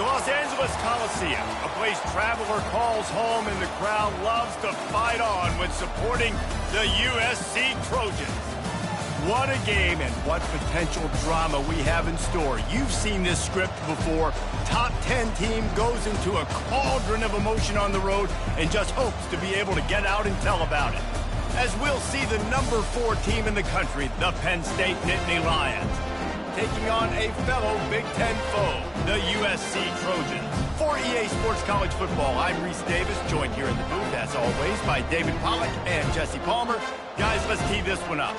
Los Angeles Coliseum, a place traveler calls home and the crowd loves to fight on when supporting the USC Trojans. What a game and what potential drama we have in store. You've seen this script before. Top 10 team goes into a cauldron of emotion on the road and just hopes to be able to get out and tell about it. As we'll see the number 4 team in the country, the Penn State Nittany Lions, taking on a fellow Big Ten foe, the USC Trojans. For EA Sports College Football, I'm Reese Davis, joined here in the booth, as always, by David Pollack and Jesse Palmer. Guys, let's tee this one up.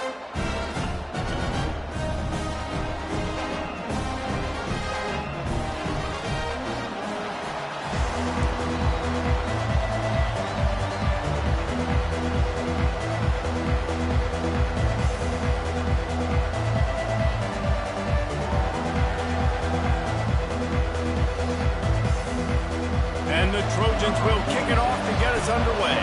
The Trojans will kick it off to get us underway.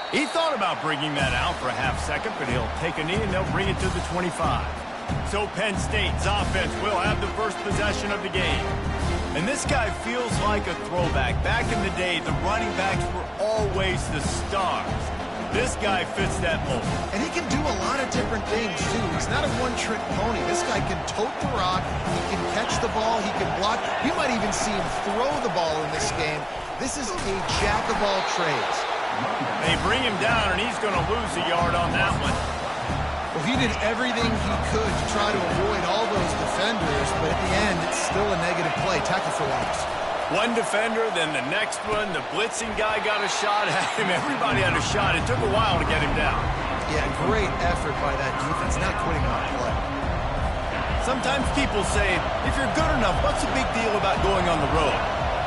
He thought about bringing that out for a half second, but he'll take a knee and they'll bring it to the 25. So Penn State's offense will have the first possession of the game. And this guy feels like a throwback. Back in the day, the running backs were always the stars. This guy fits that mold. And he can do a lot of different things, too. He's not a one-trick pony. This guy can tote the rock. He can catch the ball. He can block. You might even see him throw the ball in this game. This is a jack of all trades. They bring him down, and he's going to lose a yard on that one. Well, he did everything he could to try to avoid all those defenders, but at the end, it's still a negative play. Tackle for loss. One defender, then the next one. The blitzing guy got a shot at him. Everybody had a shot. It took a while to get him down. Yeah, great effort by that defense, not quitting on play. Sometimes people say, if you're good enough, what's the big deal about going on the road?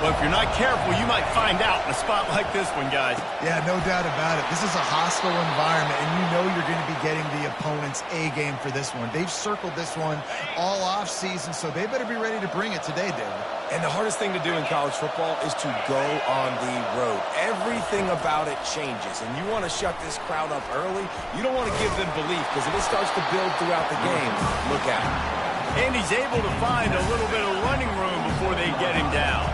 Well, if you're not careful, you might find out in a spot like this one, guys. Yeah, no doubt about it. This is a hostile environment, and you know you're going to be getting the opponent's A-game for this one. They've circled this one all off-season, so they better be ready to bring it today, David. And the hardest thing to do in college football is to go on the road. Everything about it changes, and you want to shut this crowd up early. You don't want to give them belief, because if it starts to build throughout the game, look out. And he's able to find a little bit of running room before they get him down.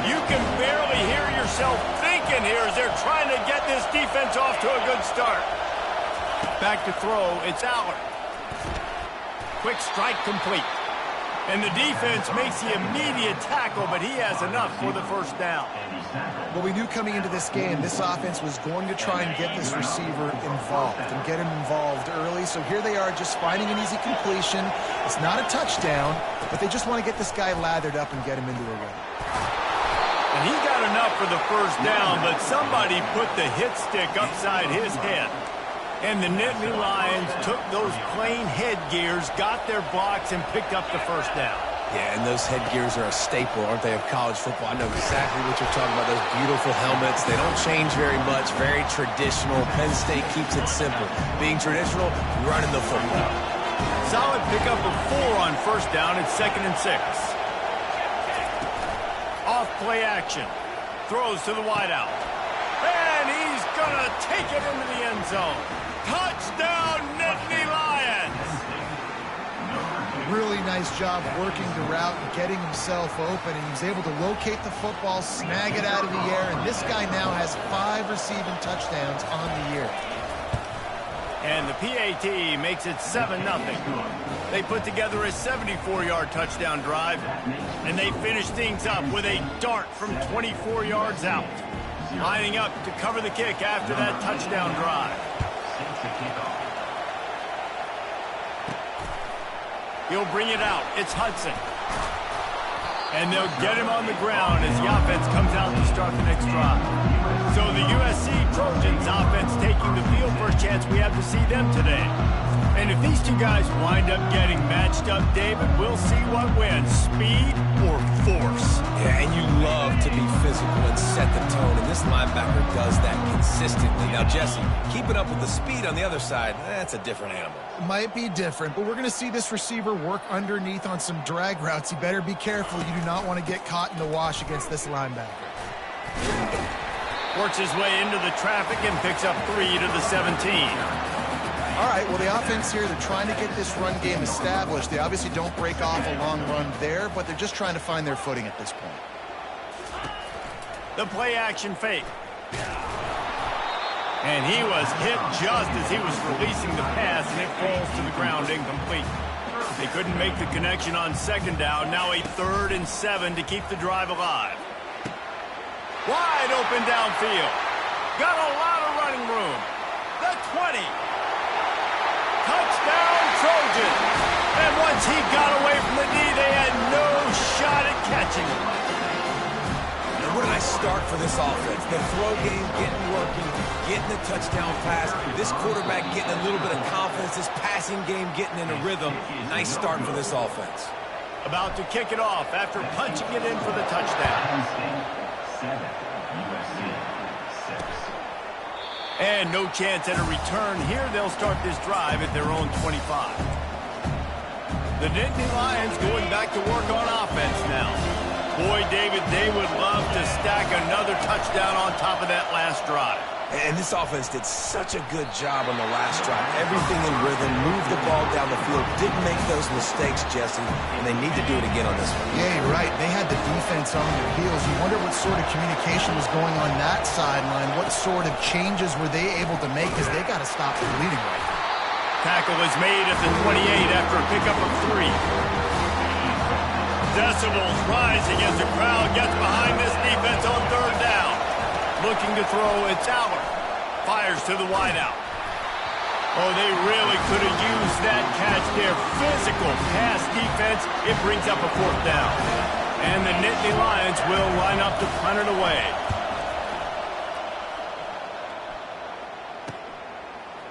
You can barely hear yourself thinking here as they're trying to get this defense off to a good start. Back to throw, it's Aller. Quick strike complete. And the defense makes the immediate tackle, but he has enough for the first down. Well, we knew coming into this game, this offense was going to try and get this receiver involved and get him involved early. So here they are just finding an easy completion. It's not a touchdown, but they just want to get this guy lathered up and get him into a run. And he got enough for the first down, but somebody put the hit stick upside his head. And the Nittany Lions took those plain headgears, got their blocks, and picked up the first down. Yeah, and those headgears are a staple, aren't they, of college football? I know exactly what you're talking about, those beautiful helmets. They don't change very much, very traditional. Penn State keeps it simple. Being traditional, running the football. Solid pickup of 4 on first down and 2nd and 6. Off play action. Throws to the wideout. And he's going to take it into the end zone. Touchdown, Nittany Lions! Really nice job working the route and getting himself open, and he was able to locate the football, snag it out of the air, and this guy now has 5 receiving touchdowns on the year. And the PAT makes it 7-0. They put together a 74-yard touchdown drive, and they finish things up with a dart from 24 yards out. Lining up to cover the kick after that touchdown drive. He'll bring it out. It's Hudson. And they'll get him on the ground as the offense comes out to start the next drive. So the USC Trojans offense taking the field for a chance we have to see them today. And if these two guys wind up getting matched up, David, we'll see what wins, speed or force. Yeah, and you love to be physical and set the tone, and this linebacker does that consistently. Now, Jesse, keeping up with the speed on the other side, that's a different animal. Might be different, but we're going to see this receiver work underneath on some drag routes. You better be careful. You do not want to get caught in the wash against this linebacker. Works his way into the traffic and picks up 3 to the 17. All right, well, the offense here, they're trying to get this run game established. They obviously don't break off a long run there, but they're just trying to find their footing at this point. The play action fake. And he was hit just as he was releasing the pass, and it falls to the ground incomplete. They couldn't make the connection on second down. Now a 3rd and 7 to keep the drive alive. Wide open downfield. Got a lot of running room. The 20. Touchdown, Trojan. And once he got away from the knee, they had no shot at catching him. And what a nice start for this offense. The throw game getting working, getting the touchdown pass. This quarterback getting a little bit of confidence. This passing game getting in a rhythm. Nice start for this offense. About to kick it off after punching it in for the touchdown. And no chance at a return here. They'll start this drive at their own 25. The Nittany Lions going back to work on offense now. Boy, David, they would love to stack another touchdown on top of that last drive. And this offense did such a good job on the last drive. Everything in rhythm, moved the ball down the field, didn't make those mistakes, Jesse, and they need to do it again on this one. Yeah, you're right. They had the defense on their heels. You wonder what sort of communication was going on that sideline. What sort of changes were they able to make, because they got to stop the bleeding right now. Tackle is made at the 28 after a pickup of 3. Decibels rising as the crowd gets behind this defense on 3rd down. Looking to throw, it's Aller. Fires to the wideout. Oh, they really could have used that catch there. Physical pass defense. It brings up a 4th down. And the Nittany Lions will line up to punt it away.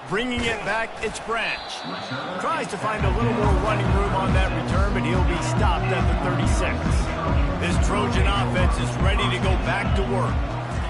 Bringing it back, it's Branch. Tries to find a little more running room on that return, but he'll be stopped at the 36. This Trojan offense is ready to go back to work.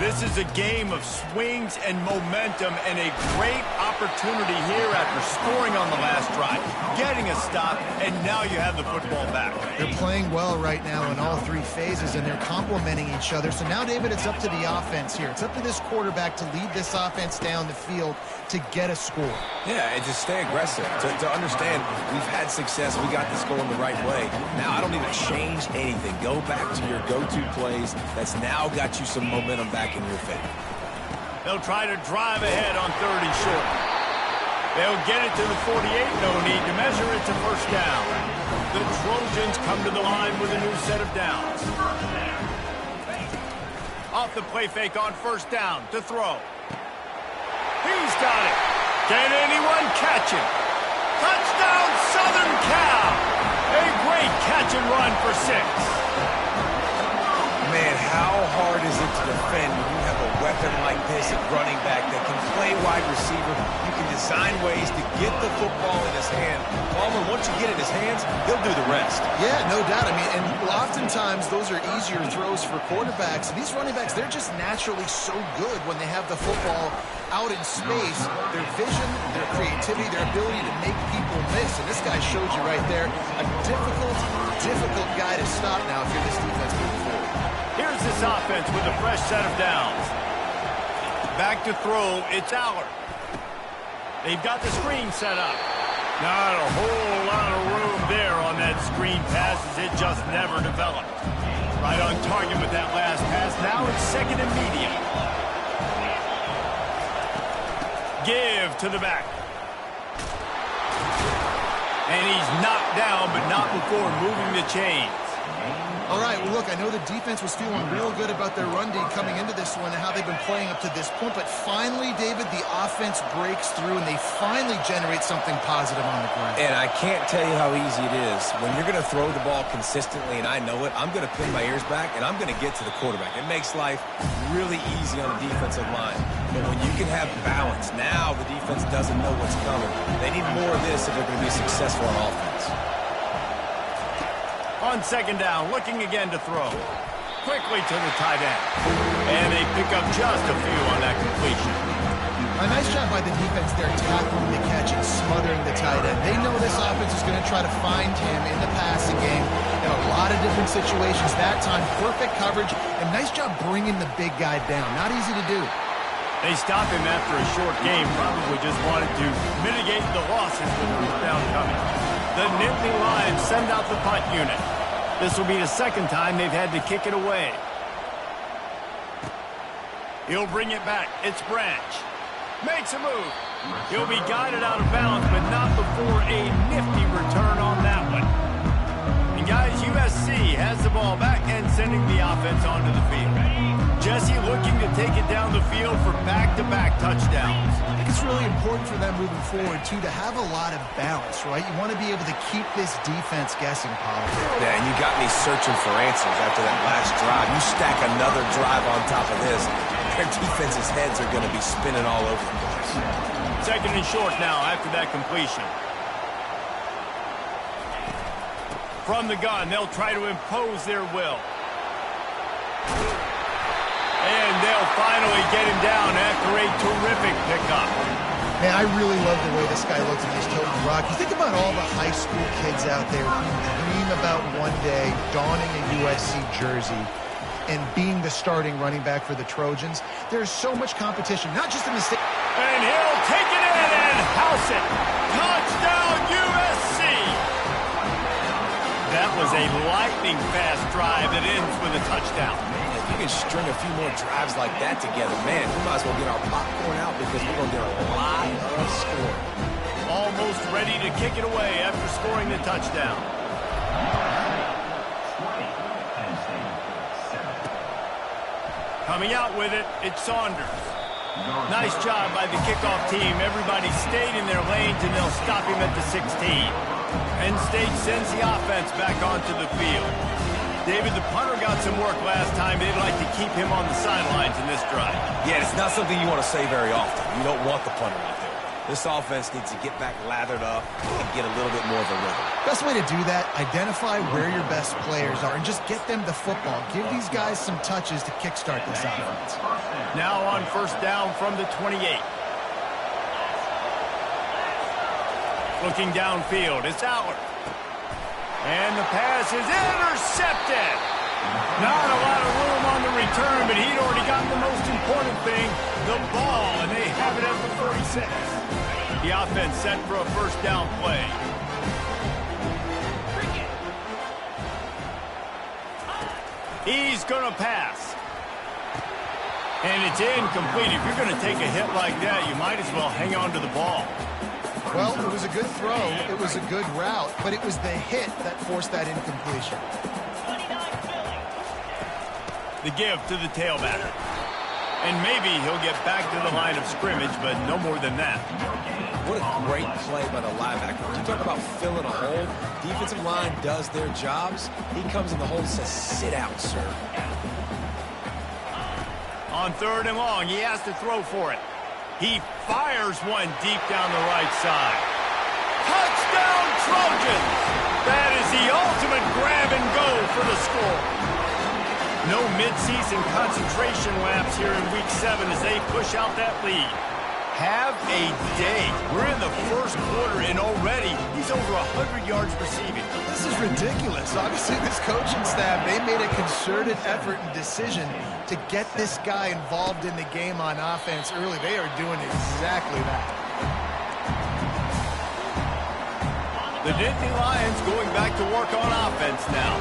This is a game of swings and momentum, and a great opportunity here after scoring on the last drive, getting a stop, and now you have the football back. They're playing well right now in all 3 phases, and they're complementing each other. So now, David, it's up to the offense here. It's up to this quarterback to lead this offense down the field to get a score. Yeah, and to stay aggressive, to understand we've had success, we got this going the right way. Now I don't need to change anything. Go back to your go-to plays. That's now got you some momentum back in your favor. They'll try to drive ahead on 3rd and short. They'll get it to the 48, no need to measure it to 1st down. The Trojans come to the line with a new set of downs. Off the play fake on 1st down to throw. He's got it. Can anyone catch him? Touchdown, Southern Cal. A great catch and run for 6. Man, how hard is it to defend when you have a weapon like this at running back that can play wide receiver? You can design ways to get the football in his hand. Palmer, once you get it in his hands, he'll do the rest. Yeah, no doubt. I mean, and oftentimes those are easier throws for quarterbacks. These running backs, they're just naturally so good when they have the football out in space. Their vision, their creativity, their ability to make people miss. And this guy showed you right there, a difficult guy to stop now if you're this defense moving forward. Here's this offense with a fresh set of downs. Back to throw, it's Aller. They've got the screen set up. Not a whole lot of room there on that screen pass, as it just never developed. Right on target with that last pass. Now it's 2nd and medium. Give to the back. And he's knocked down, but not before moving the chains. All right, well, look, I know the defense was feeling real good about their run D coming into this one and how they've been playing up to this point, but finally, David, the offense breaks through and they finally generate something positive on the ground. And I can't tell you how easy it is. When you're going to throw the ball consistently, and I know it, I'm going to pin my ears back, and I'm going to get to the quarterback. It makes life really easy on the defensive line. But when you can have balance, now the defense doesn't know what's coming. They need more of this if they're going to be successful on offense. On 2nd down, looking again to throw. Quickly to the tight end. And they pick up just a few on that completion. A nice job by the defense there, tackling the catch and smothering the tight end. They know this offense is going to try to find him in the passing game in a lot of different situations. That time, perfect coverage, and nice job bringing the big guy down. Not easy to do. They stop him after a short game, probably just wanted to mitigate the losses with the fourth down coming. The Nittany Lions send out the punt unit. This will be the second time they've had to kick it away. He'll bring it back. It's Branch. Makes a move. He'll be guided out of bounds, but not before a nifty return on that one. And guys, USC has the ball back and sending the offense onto the field. Jesse looking to take it down the field for back-to-back touchdowns. I think it's really important for them moving forward, too, to have a lot of balance, right? You want to be able to keep this defense guessing, Paul. Yeah, and you got me searching for answers after that last drive. You stack another drive on top of this, their defense's heads are going to be spinning all over the place. Second and short now after that completion. From the gun, they'll try to impose their will. And they'll finally get him down after a terrific pickup. Man, I really love the way this guy looks when he's toting the rock. You think about all the high school kids out there who dream about one day donning a USC jersey and being the starting running back for the Trojans. There's so much competition, not just in the state. And he'll take it in and house it. Touchdown, USC! That was a lightning-fast drive that ends with a touchdown. If you can string a few more drives like that together, man, we might as well get our popcorn out because we're going to get a lot of scoring. Almost ready to kick it away after scoring the touchdown. Coming out with it, it's Saunders. Nice job by the kickoff team. Everybody stayed in their lanes, and they'll stop him at the 16. Penn State sends the offense back onto the field. David, the punter got some work last time. They'd like to keep him on the sidelines in this drive. Yeah, it's not something you want to say very often. You don't want the punter out there. This offense needs to get back lathered up and get a little bit more of a rhythm. Best way to do that, identify where your best players are and just get them the football. Give these guys some touches to kickstart this offense. Now on first down from the 28. Looking downfield, it's Howard. And the pass is intercepted. Not a lot of room on the return, but he'd already gotten the most important thing, the ball, and they have it at the 46. The offense set for a first down play. He's going to pass. And it's incomplete. If you're going to take a hit like that, you might as well hang on to the ball. Well, it was a good throw. It was a good route, but it was the hit that forced that incompletion. The give to the tailback. And maybe he'll get back to the line of scrimmage, but no more than that. What a great play by the linebacker. You talk about filling a hole. Defensive line does their jobs. He comes in the hole and says, sit out, sir. On third and long, he has to throw for it. He fires one deep down the right side. Touchdown, Trojans! That is the ultimate grab and go for the score. No midseason concentration laps here in Week 7 as they push out that lead. Have a day. We're in the first quarter, and already he's over 100 yards receiving. This is ridiculous. Obviously, this coaching staff, they made a concerted effort and decision to get this guy involved in the game on offense early. They are doing exactly that. The Nittany Lions going back to work on offense now.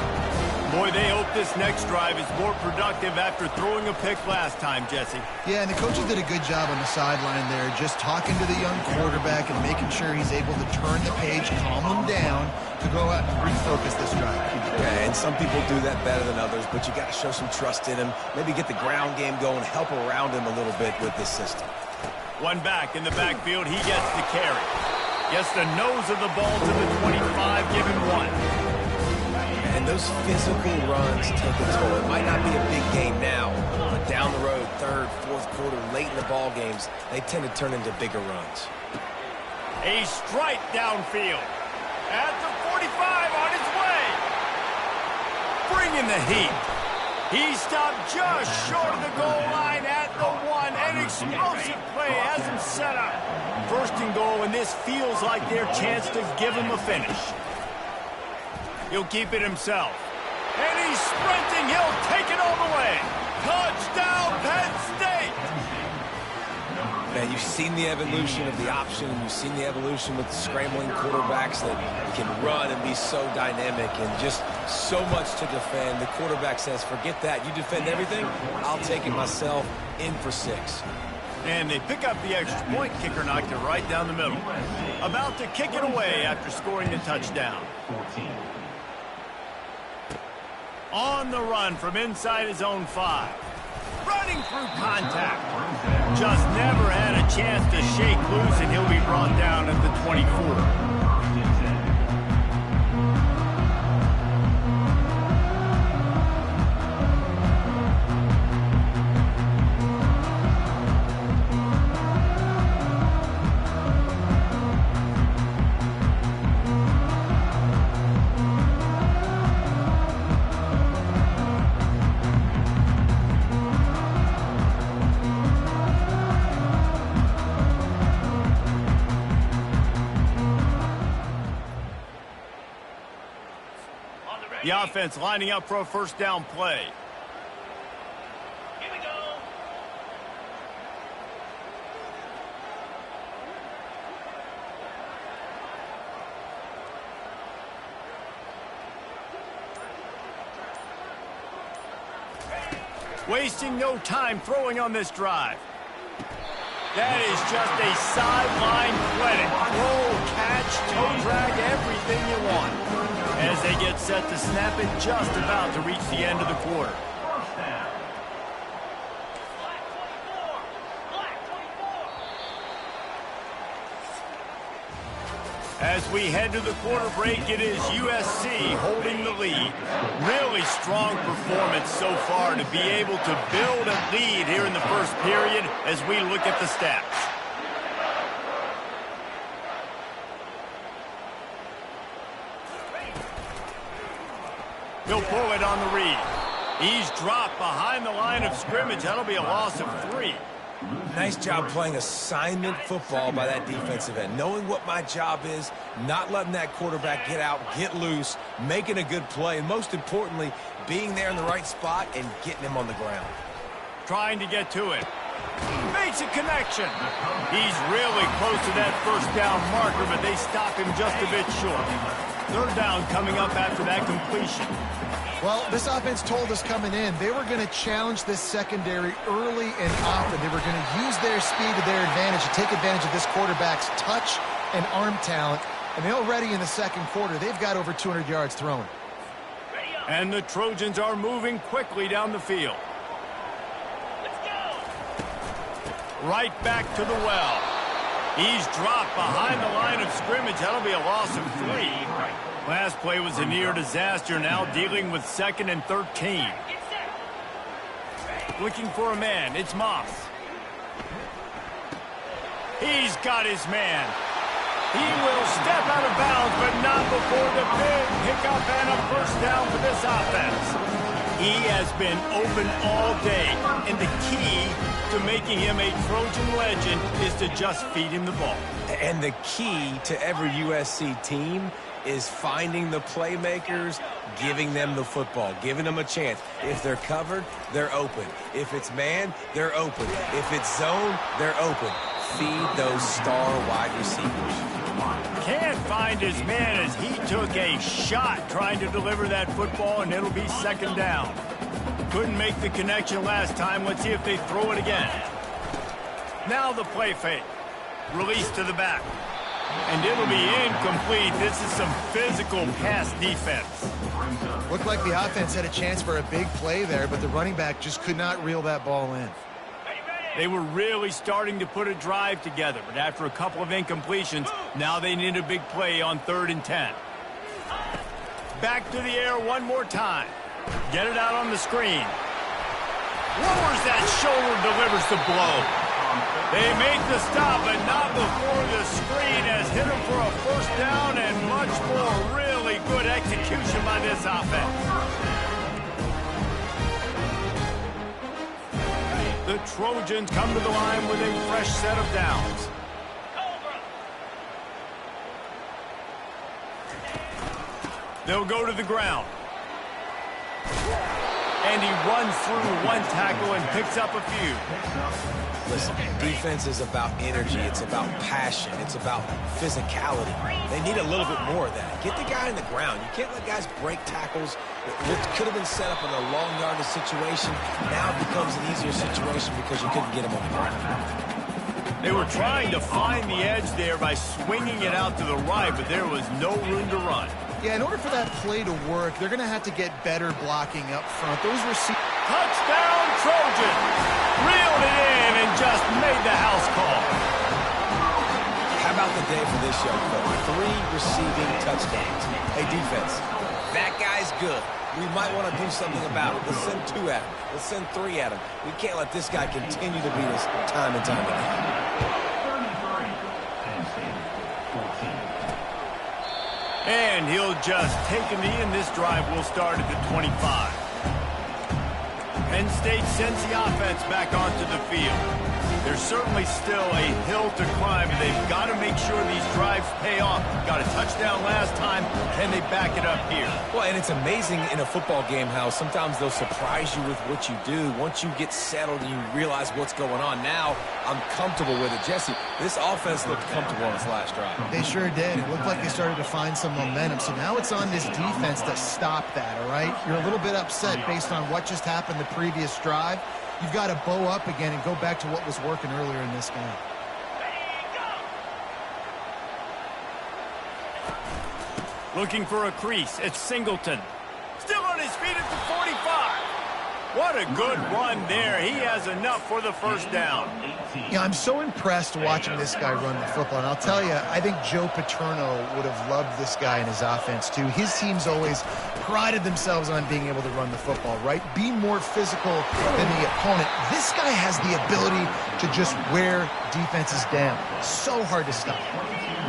Boy, they hope this next drive is more productive after throwing a pick last time, Jesse. Yeah, and the coaches did a good job on the sideline there, just talking to the young quarterback and making sure he's able to turn the page, calm him down, to go out and refocus this drive. Yeah, and some people do that better than others, but you got to show some trust in him. Maybe get the ground game going, help around him a little bit with this system. One back in the backfield, he gets the carry. Gets the nose of the ball to the 25, give him one. And those physical runs take a toll. It might not be a big game now, but down the road, third, fourth quarter, late in the ball games, they tend to turn into bigger runs. A strike downfield. At the 45 on his way. Bringing the heat. He stopped just short of the goal line at the 1. An explosive play has him set up. First and goal, and this feels like their chance to give him a finish. He'll keep it himself. And he's sprinting. He'll take it all the way. Touchdown, Penn State. Man, you've seen the evolution of the option, and you've seen the evolution with the scrambling quarterbacks that can run and be so dynamic and just so much to defend. The quarterback says, forget that. You defend everything, I'll take it myself. In for 6. And they pick up the extra point. Kicker knocked it right down the middle. About to kick it away after scoring the touchdown. On the run from inside his own 5. Running through contact. Just never had a chance to shake loose, and he'll be brought down at the 24. The offense lining up for a first down play. Here we go. Wasting no time throwing on this drive. That is just a sideline clinic. Roll, catch, toe drag, everything you want. As they get set to snap it, just about to reach the end of the quarter. As we head to the quarter break, it is USC holding the lead. Really strong performance so far to be able to build a lead here in the first period as we look at the stats. He'll pull it on the read. He's dropped behind the line of scrimmage. That'll be a loss of 3. Nice job playing assignment football by that defensive end. Knowing what my job is, not letting that quarterback get out, get loose, making a good play, and most importantly, being there in the right spot and getting him on the ground. Trying to get to it. Makes a connection. He's really close to that first down marker, but they stop him just a bit short. Third down coming up after that completion. Well, this offense told us coming in they were going to challenge this secondary early and often. They were going to use their speed to their advantage to take advantage of this quarterback's touch and arm talent. And already in the second quarter, they've got over 200 yards thrown. And the Trojans are moving quickly down the field. Let's go. Right back to the well. He's dropped behind the line of scrimmage. That'll be a loss of 3. Last play was a near disaster, now dealing with 2nd and 13. Looking for a man, it's Moss. He's got his man. He will step out of bounds, but not before the big pickup and a first down for this offense. He has been open all day, and the key to making him a Trojan legend is to just feed him the ball. And the key to every USC team is finding the playmakers, giving them the football, giving them a chance. If they're covered, they're open. If it's man, they're open. If it's zone, they're open. Feed those star wide receivers. Can't find his man as he took a shot trying to deliver that football, and it'll be 2nd down. Couldn't make the connection last time. Let's see if they throw it again. Now the play fake. Release to the back. And it'll be incomplete. This is some physical pass defense. Looked like the offense had a chance for a big play there, but the running back just could not reel that ball in. They were really starting to put a drive together, but after a couple of incompletions, now they need a big play on 3rd and 10. Back to the air one more time. Get it out on the screen. Lowers that shoulder, delivers the blow. They make the stop, but not before the screen has hit him for a first down and much more. Really good execution by this offense. The Trojans come to the line with a fresh set of downs. They'll go to the ground. And he runs through one tackle and picks up a few. Listen, defense is about energy. It's about passion. It's about physicality. They need a little bit more of that. Get the guy in the ground. You can't let guys break tackles. What could have been set up in a long yardage situation now becomes an easier situation because you couldn't get him on the ground. They were trying to find the edge there by swinging it out to the right, but there was no room to run. Yeah, in order for that play to work, they're going to have to get better blocking up front. Those receivers... Touchdown, Trojan! Reeled it in and just made the house call. How about the day for this young fella? 3 receiving touchdowns. Hey, defense, that guy's good. We might want to do something about it. Let's send 2 at him. Let's send 3 at him. We can't let this guy continue to beat us time and time again. And he'll just take a knee, and this drive will start at the 25. Penn State sends the offense back onto the field. There's certainly still a hill to climb, and they've got to make sure these drives pay off. Got a touchdown last time. Can they back it up here? Well, and it's amazing in a football game how sometimes they'll surprise you with what you do. Once you get settled and you realize what's going on, now I'm comfortable with it. Jesse, this offense looked comfortable on its last drive. They sure did. It looked like they started to find some momentum. So now it's on this defense to stop that, all right? You're a little bit upset based on what just happened the previous drive. You've got to bow up again and go back to what was working earlier in this game. Looking for a crease. It's Singleton. Still on his feet at the 45. What a good run there. He has enough for the first down. Yeah, I'm so impressed watching this guy run the football. And I'll tell you, I think Joe Paterno would have loved this guy in his offense, too. His teams always prided themselves on being able to run the football, right? Be more physical than the opponent. This guy has the ability to just wear defenses down. So hard to stop.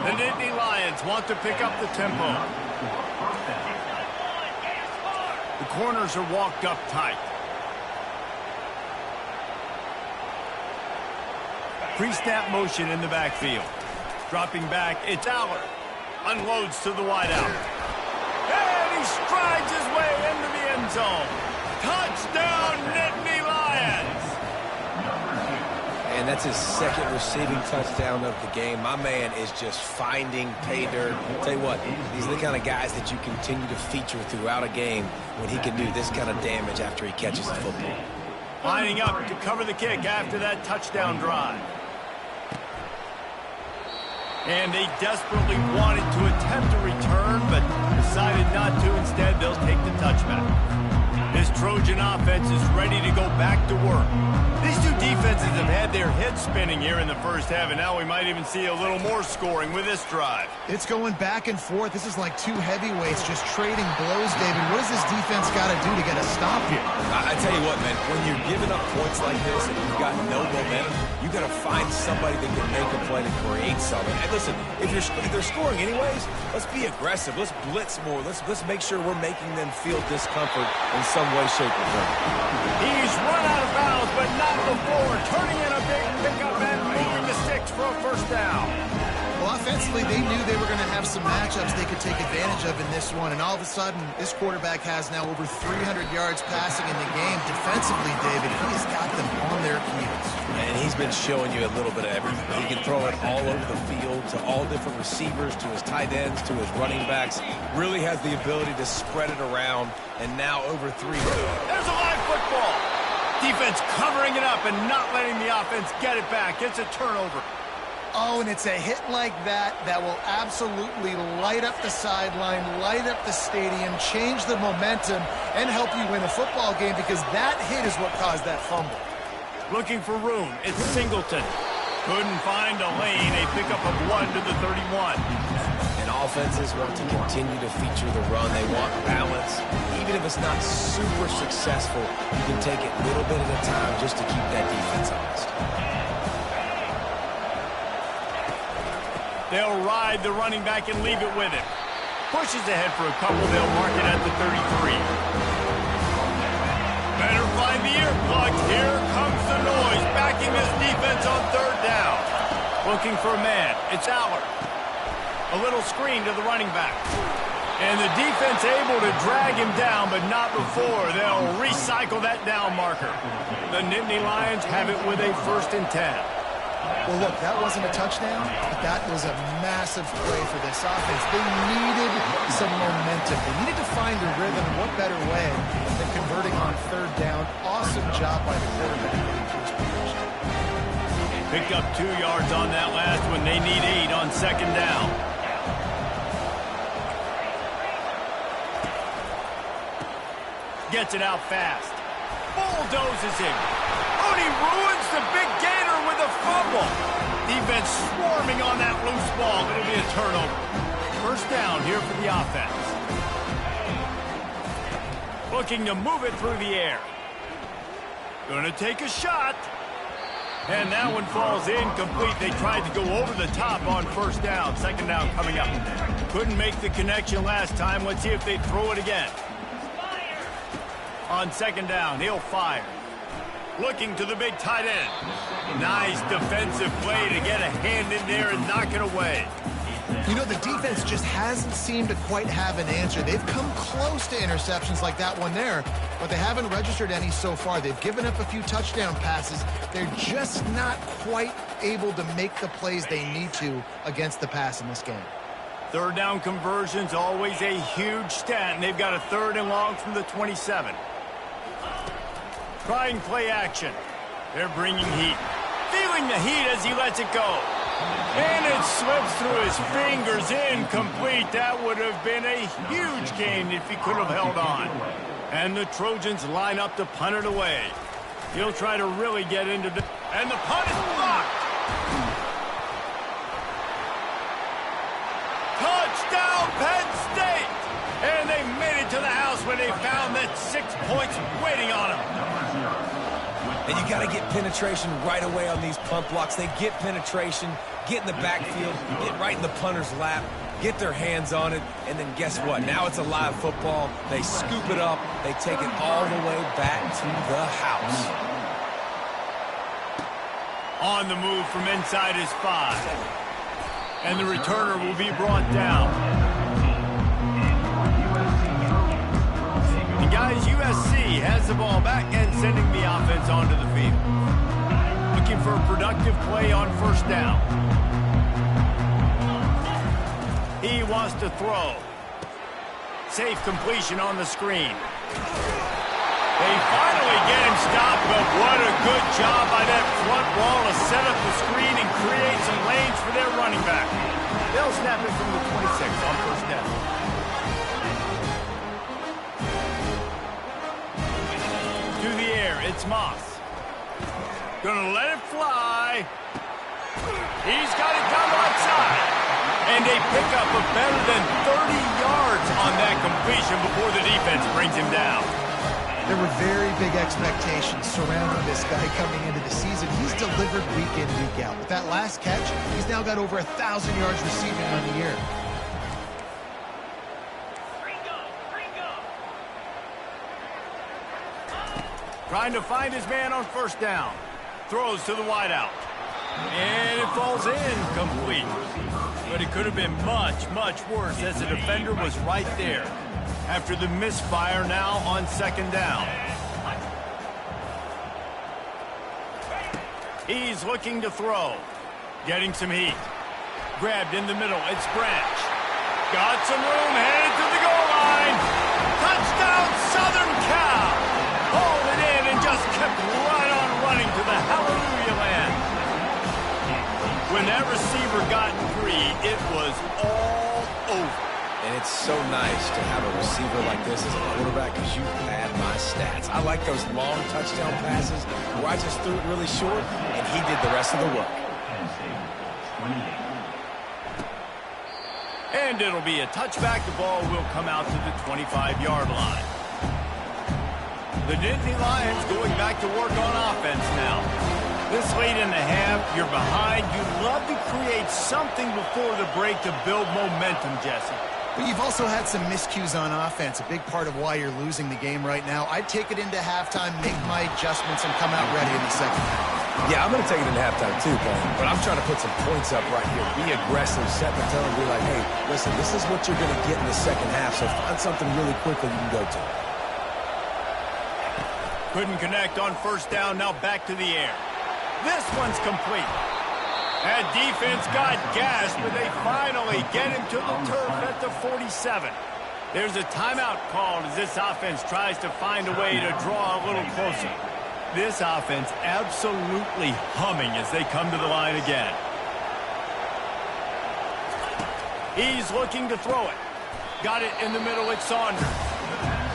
The Nittany Lions want to pick up the tempo. The corners are walked up tight. Pre-snap motion in the backfield. Dropping back, it's Aller. Unloads to the wideout. And he strides his way into the end zone. Touchdown, Nittany Lions! And that's his 2nd receiving touchdown of the game. My man is just finding pay dirt. Tell you what, these are the kind of guys that you continue to feature throughout a game when he can do this kind of damage after he catches the football. Lining up to cover the kick after that touchdown drive. And they desperately wanted to attempt a return, but decided not to. Instead, they'll take the touchback. This Trojan offense is ready to go back to work. These two defenses have had their heads spinning here in the first half, and now we might even see a little more scoring with this drive. It's going back and forth. This is like 2 heavyweights just trading blows, David. What does this defense got to do to get a stop here? I tell you what, man, when you're giving up points like this and you've got no momentum, you got to find somebody that can make a play to create something. And listen, if they're scoring anyways, let's be aggressive. Let's blitz more. Let's make sure we're making them feel discomfort in some way, shape, or form. He's run out of bounds, but not before. Turning in a big pickup and moving the sticks for a first down. Well, offensively, they knew they were going to have some matchups they could take advantage of in this one, and all of a sudden, this quarterback has now over 300 yards passing in the game. Defensively, David, he has got them on their heels. And he's been showing you a little bit of everything. He can throw it all over the field to all different receivers, to his tight ends, to his running backs. Really has the ability to spread it around, and now over 3. There's a live football. Defense covering it up and not letting the offense get it back. It's a turnover. Oh, and it's a hit like that that will absolutely light up the sideline, light up the stadium, change the momentum, and help you win a football game, because that hit is what caused that fumble. Looking for room. It's Singleton. Couldn't find a lane. A pickup of 1 to the 31. And offenses want to continue to feature the run. They want balance. Even if it's not super successful, you can take it little bit at a time just to keep that defense honest. They'll ride the running back and leave it with him. Pushes ahead for a couple. They'll mark it at the 33. Better find the earplugs. Here comes the noise, backing this defense on 3rd down. Looking for a man. It's Aller. A little screen to the running back. And the defense able to drag him down, but not before. They'll recycle that down marker. The Nittany Lions have it with a 1st and 10. Well, look, that wasn't a touchdown, but that was a massive play for this offense. They needed some momentum. They needed to find a rhythm. What better way than converting on 3rd down? Awesome job by the quarterback getting to his position. Picked up 2 yards on that last one. They need 8 on 2nd down. Gets it out fast. Bulldozes him. Oh, he ruins the big gator with a fumble. Defense swarming on that loose ball. It'll be a turnover. 1st down here for the offense. Looking to move it through the air. Going to take a shot. And that one falls incomplete. They tried to go over the top on 1st down. 2nd down coming up. Couldn't make the connection last time. Let's see if they throw it again. On 2nd down, he'll fire. Looking to the big tight end. Nice defensive play to get a hand in there and knock it away. You know, the defense just hasn't seemed to quite have an answer. They've come close to interceptions like that one there, but they haven't registered any so far. They've given up a few touchdown passes. They're just not quite able to make the plays they need to against the pass in this game. 3rd down conversion's always a huge stat, and they've got a 3rd and long from the 27. Trying play action. They're bringing heat. Feeling the heat as he lets it go. And it slips through his fingers, incomplete. That would have been a huge gain if he could have held on. And the Trojans line up to punt it away. He'll try to really get into the... And the punt is blocked. Touchdown, Penn State! And they made it to the house when they found that 6 points waiting on them. And you got to get penetration right away on these punt blocks. They get penetration, get in the backfield, get right in the punter's lap, get their hands on it, and then guess what? Now it's a live football. They scoop it up. They take it all the way back to the house. On the move from inside his 5. And the returner will be brought down. Guys, USC has the ball back and sending the offense onto the field. Looking for a productive play on 1st down. He wants to throw. Safe completion on the screen. They finally get him stopped, but what a good job by that front wall to set up the screen and create some lanes for their running back. They'll snap it from the 26 on 1st down. It's Moss. Gonna let it fly. He's got it down the right side. And they pick up a better than 30 yards on that completion before the defense brings him down. There were very big expectations surrounding this guy coming into the season. He's delivered week in, week out. With that last catch, he's now got over 1,000 yards receiving on the year. Trying to find his man on 1st down. Throws to the wideout. And it falls incomplete. But it could have been much, much worse as the defender was right there. After the misfire now on 2nd down. He's looking to throw. Getting some heat. Grabbed in the middle. It's Branch. Got some room. Headed to the goal line. Touchdown, Southern Cal. Hauled it in and just kept right on running to the hallelujah land. When that receiver got free, it was all over. And it's so nice to have a receiver like this as a quarterback because you pad my stats. I like those long touchdown passes where I just threw it really short and he did the rest of the work. And it'll be a touchback. The ball will come out to the 25-yard line. The Nittany Lions going back to work on offense now. This late in the half, you're behind. You'd love to create something before the break to build momentum, Jesse. But you've also had some miscues on offense, a big part of why you're losing the game right now. I'd take it into halftime, make my adjustments, and come out ready in the 2nd half. Yeah, I'm going to take it into halftime too, Paul. But I'm trying to put some points up right here. Be aggressive, set the tone, be like, hey, listen, this is what you're going to get in the second half, so find something really quickly you can go to. Couldn't connect on first down, now back to the air. This one's complete. That defense got gassed, but they finally get him to the turf at the 47. There's a timeout called as this offense tries to find a way to draw a little closer. This offense absolutely humming as they come to the line again. He's looking to throw it. Got it in the middle, it's Saunders.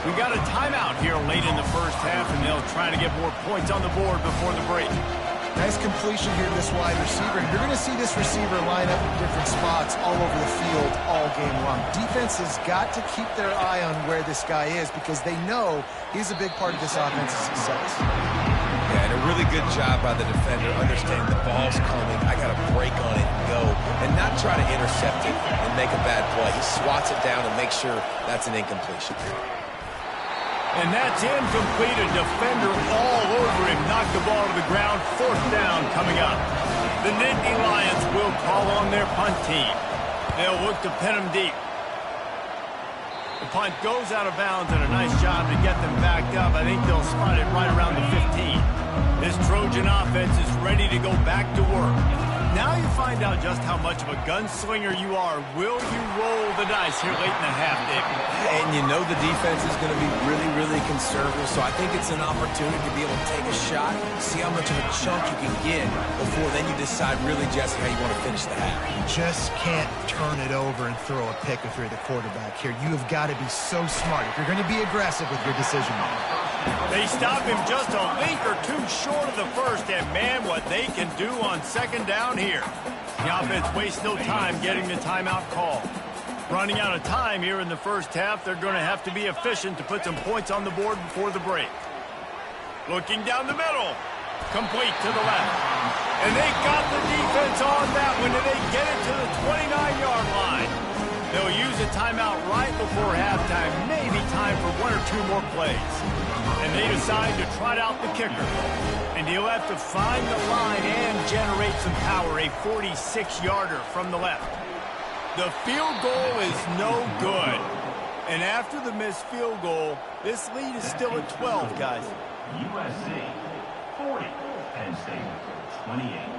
We got a timeout here late in the first half, and they'll try to get more points on the board before the break. Nice completion here to this wide receiver. And you're going to see this receiver line up in different spots all over the field all game long. Defense has got to keep their eye on where this guy is because they know he's a big part of this offense's success. Yeah, and a really good job by the defender understanding the ball's coming. I got to break on it and go and not try to intercept it and make a bad play. He swats it down and makes sure that's an incompletion. And that's incomplete. A defender all over him. Knocked the ball to the ground. Fourth down coming up. The Nittany Lions will call on their punt team. They'll look to pin them deep. The punt goes out of bounds, and a nice job to get them backed up. I think they'll spot it right around the 15. This Trojan offense is ready to go back to work. Now you find out just how much of a gunslinger you are. Will you roll the dice here late in the half, Dick? And you know the defense is going to be really, really conservative, so I think it's an opportunity to be able to take a shot, see how much of a chunk you can get before then you decide really, Jesse, how you want to finish the half. You just can't turn it over and throw a pick if you're the quarterback here. You have got to be so smart if you're going to be aggressive with your decision making. They stop him just a length or two short of the first, and man, what they can do on second down here. The offense wastes no time getting the timeout call. Running out of time here in the first half, they're going to have to be efficient to put some points on the board before the break. Looking down the middle. Complete to the left. And they got the defense on that one, and they get it to the 29-yard line. They'll use a timeout right before halftime, maybe time for one or two more plays. And they decide to trot out the kicker. And he'll have to find the line and generate some power, a 46-yarder from the left. The field goal is no good. And after the missed field goal, this lead is still at 12, guys. USC 40, Penn State 28.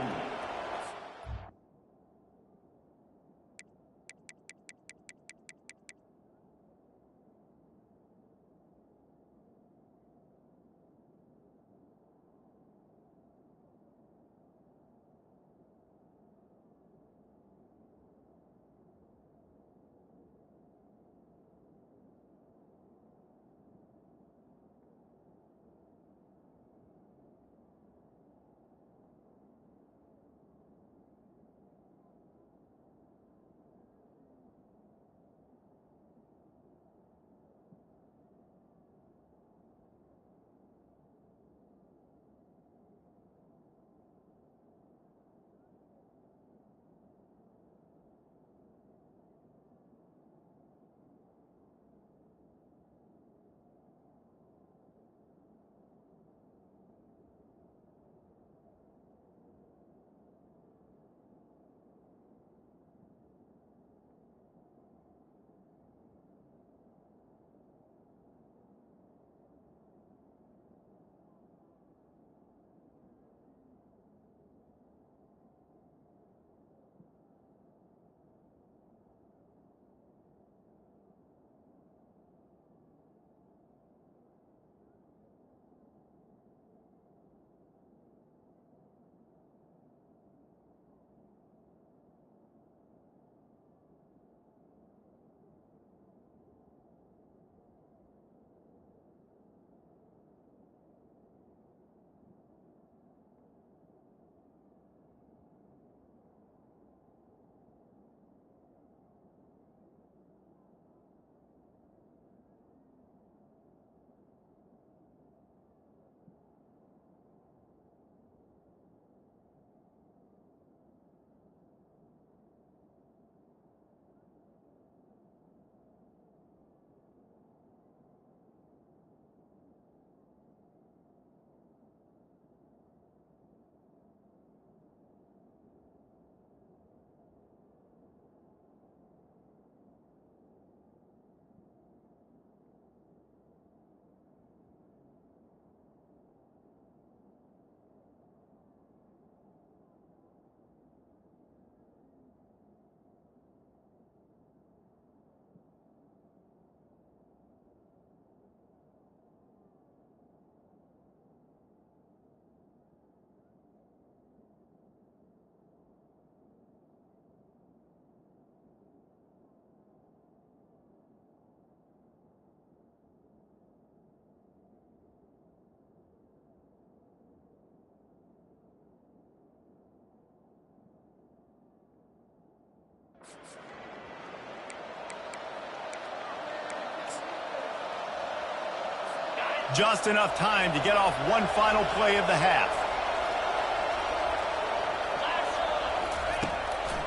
Just enough time to get off one final play of the half.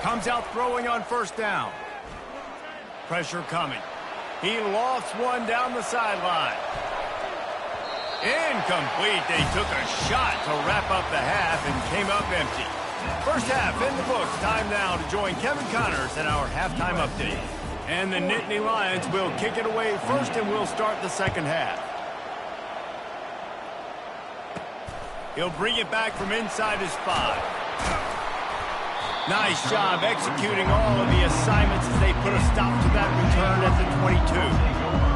Comes out throwing on first down. Pressure coming. He lofts one down the sideline. Incomplete. They took a shot to wrap up the half and came up empty. First half in the books. Time now to join Kevin Connors in our halftime update. And the Nittany Lions will kick it away first, and we'll start the second half. He'll bring it back from inside his 5. Nice job executing all of the assignments as they put a stop to that return at the 22.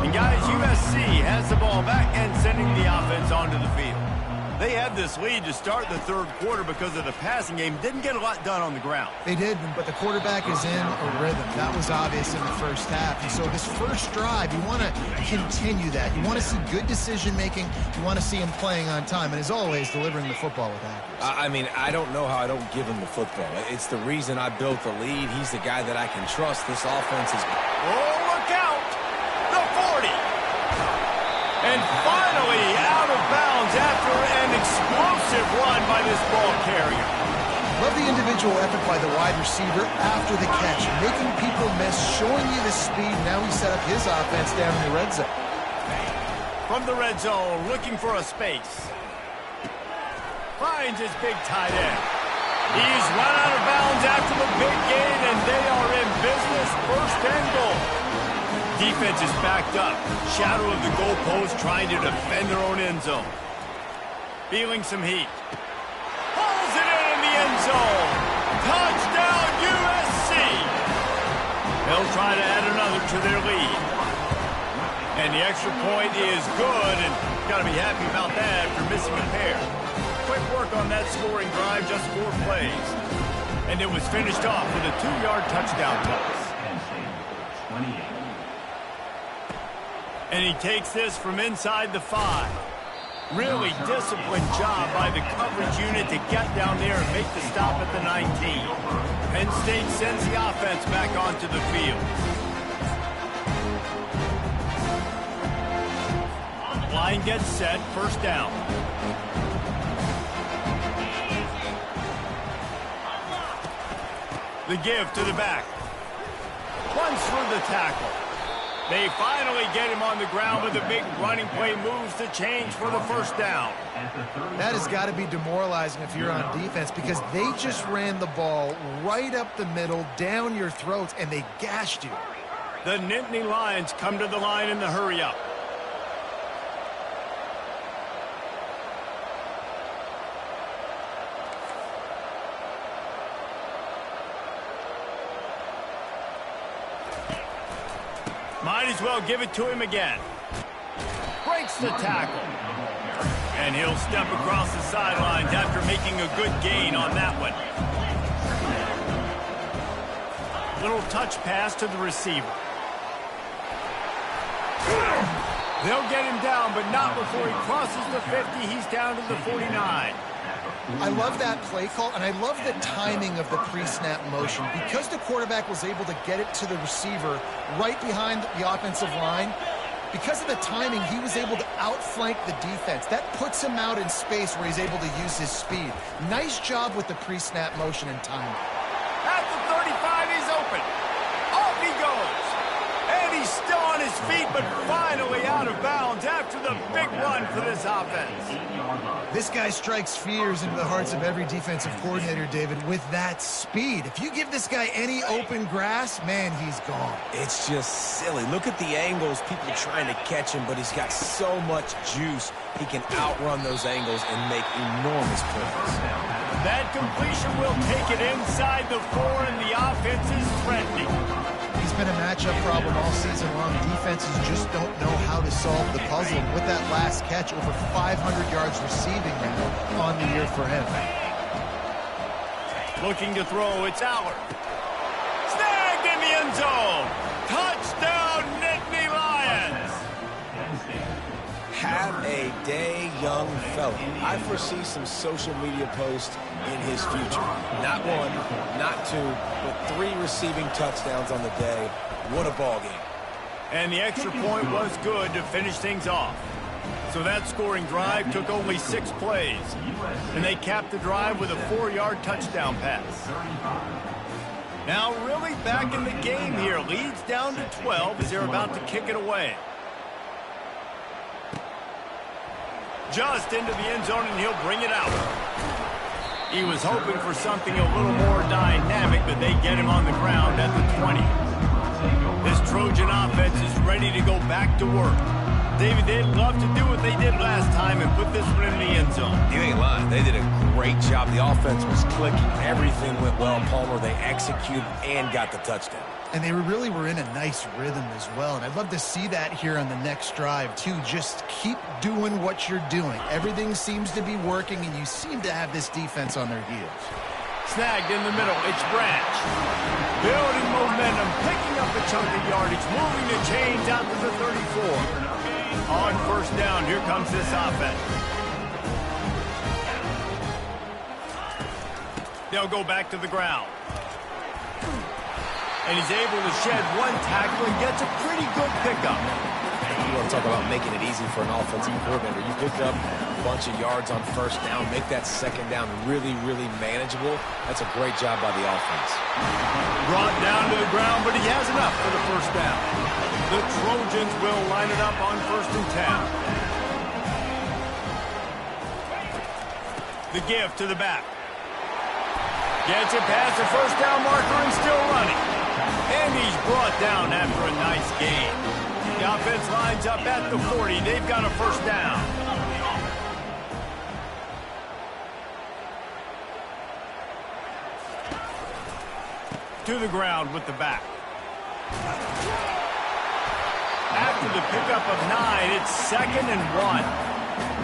And guys, USC has the ball back and sending the offense onto the field. They had this lead to start the third quarter because of the passing game. Didn't get a lot done on the ground. They did, but the quarterback is in a rhythm. That was obvious in the first half. And so this first drive, you want to continue that. You want to see good decision-making. You want to see him playing on time. And as always, delivering the football with accuracy. I mean, I don't know how I don't give him the football. It's the reason I built the lead. He's the guy that I can trust. This offense is... Oh, look out! The 40! And finally out of bounds after an explosive run by this ball carrier. Love the individual effort by the wide receiver after the catch, making people miss, showing you the speed. Now he set up his offense down in the red zone. From the red zone, looking for a space. Finds his big tight end. He's run out of bounds after the big gain, and they are in business. First and goal. Defense is backed up. Shadow of the goalpost trying to defend their own end zone. Feeling some heat. Pulls it in the end zone. Touchdown USC. They'll try to add another to their lead. And the extra point is good, and got to be happy about that after missing a pair. Quick work on that scoring drive, just 4 plays. And it was finished off with a 2-yard touchdown toss. And he takes this from inside the 5. Really disciplined job by the coverage unit to get down there and make the stop at the 19. Penn State sends the offense back onto the field. Line gets set, first down. The give to the back. Runs through the tackle. They finally get him on the ground, but the big running play moves the change for the first down. That has got to be demoralizing if you're on defense, because they just ran the ball right up the middle, down your throats, and they gashed you. The Nittany Lions come to the line in the hurry-up. Might as well give it to him again. Breaks the tackle. And he'll step across the sidelines after making a good gain on that one. Little touch pass to the receiver. They'll get him down, but not before he crosses the 50. He's down to the 49. I love that play call, and I love the timing of the pre-snap motion. Because the quarterback was able to get it to the receiver right behind the offensive line, because of the timing, he was able to outflank the defense. That puts him out in space where he's able to use his speed. Nice job with the pre-snap motion and timing. At the 35, he's open. Off he goes. And he's still on his feet, but finally out of bounds after the big run for this offense. This guy strikes fears into the hearts of every defensive coordinator, David, with that speed. If you give this guy any open grass, man, he's gone. It's just silly. Look at the angles, people trying to catch him, but he's got so much juice. He can outrun those angles and make enormous plays. That completion will take it inside the 4, and the offense is threatening. He's been a matchup problem all season long. Defenses just don't know how to solve the puzzle. And with that last catch, over 500 yards receiving now on the year for him. Looking to throw, it's Allard. Snagged in the end zone. Touchdown, Nittany Lions. Have a day, young fella. I foresee some social media posts in his future. Not 1, not 2, but 3 receiving touchdowns on the day. What a ball game. And the extra point was good to finish things off. So that scoring drive took only 6 plays. And they capped the drive with a 4-yard touchdown pass. Now really back in the game here. Leads down to 12 as they're about to kick it away. Just into the end zone, and he'll bring it out. He was hoping for something a little more dynamic, but they get him on the ground at the 20. This Trojan offense is ready to go back to work. David, they'd love to do what they did last time and put this one in the end zone. You ain't lying. They did a great job. The offense was clicking. Everything went well, Palmer. They executed and got the touchdown. And they really were in a nice rhythm as well. And I'd love to see that here on the next drive, too. Just keep doing what you're doing. Everything seems to be working, and you seem to have this defense on their heels. Snagged in the middle. It's Branch. Building momentum, picking up a chunk of yardage, moving the chains out to the 34. On first down, here comes this offense. They'll go back to the ground. And he's able to shed one tackle and gets a pretty good pickup. You want to talk about making it easy for an offensive coordinator. You pick up a bunch of yards on first down, make that second down really, really manageable. That's a great job by the offense. Brought down to the ground, but he has enough for the first down. The Trojans will line it up on 1st and 10. The give to the back. Gets it past the first down marker and still running. And he's brought down after a nice gain. The offense lines up at the 40. They've got a first down. To the ground with the back. After the pickup of 9, it's 2nd and 1.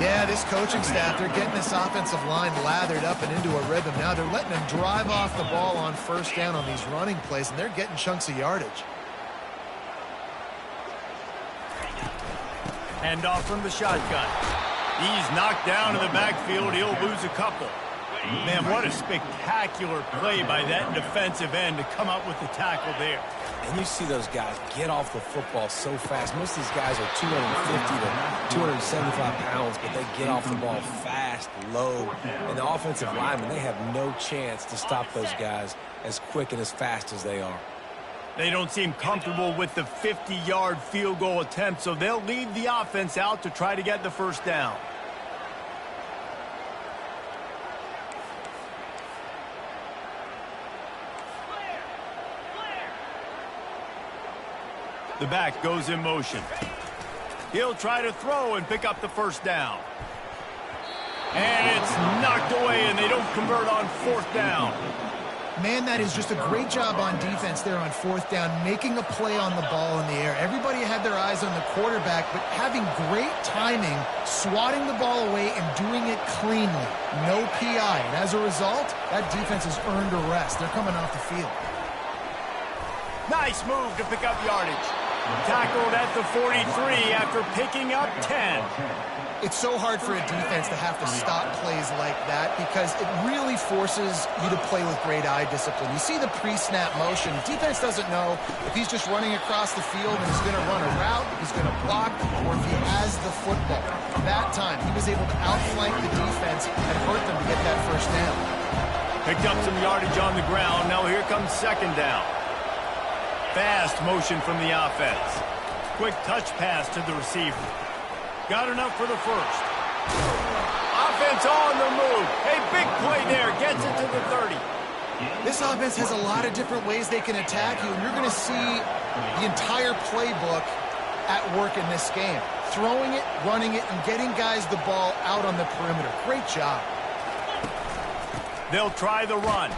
Yeah, this coaching staff, they're getting this offensive line lathered up and into a rhythm. Now they're letting them drive off the ball on first down on these running plays, and they're getting chunks of yardage. Hand off from the shotgun. He's knocked down in the backfield. He'll lose a couple. Man, what a spectacular play by that defensive end to come up with the tackle there. And you see those guys get off the football so fast. Most of these guys are 250 to 275 pounds, but they get off the ball fast, low. And the offensive linemen, they have no chance to stop those guys as quick and as fast as they are. They don't seem comfortable with the 50-yard field goal attempt, so they'll leave the offense out to try to get the first down. The back goes in motion. He'll try to throw and pick up the first down. And it's knocked away, and they don't convert on 4th down. Man, that is just a great job on defense there on 4th down, making a play on the ball in the air. Everybody had their eyes on the quarterback, but having great timing, swatting the ball away and doing it cleanly. No PI. And as a result, that defense has earned a rest. They're coming off the field. Nice move to pick up yardage. Tackled at the 43 after picking up 10. It's so hard for a defense to have to stop plays like that because it really forces you to play with great eye discipline. You see the pre-snap motion. Defense doesn't know if he's just running across the field and he's going to run a route, he's going to block, or if he has the football. That time, he was able to outflank the defense and hurt them to get that first down. Picked up some yardage on the ground. Now here comes 2nd down. Fast motion from the offense. Quick touch pass to the receiver. Got enough for the first. Offense on the move. A big play there. Gets it to the 30. This offense has a lot of different ways they can attack you, and you're going to see the entire playbook at work in this game. Throwing it, running it, and getting guys the ball out on the perimeter. Great job. They'll try the run.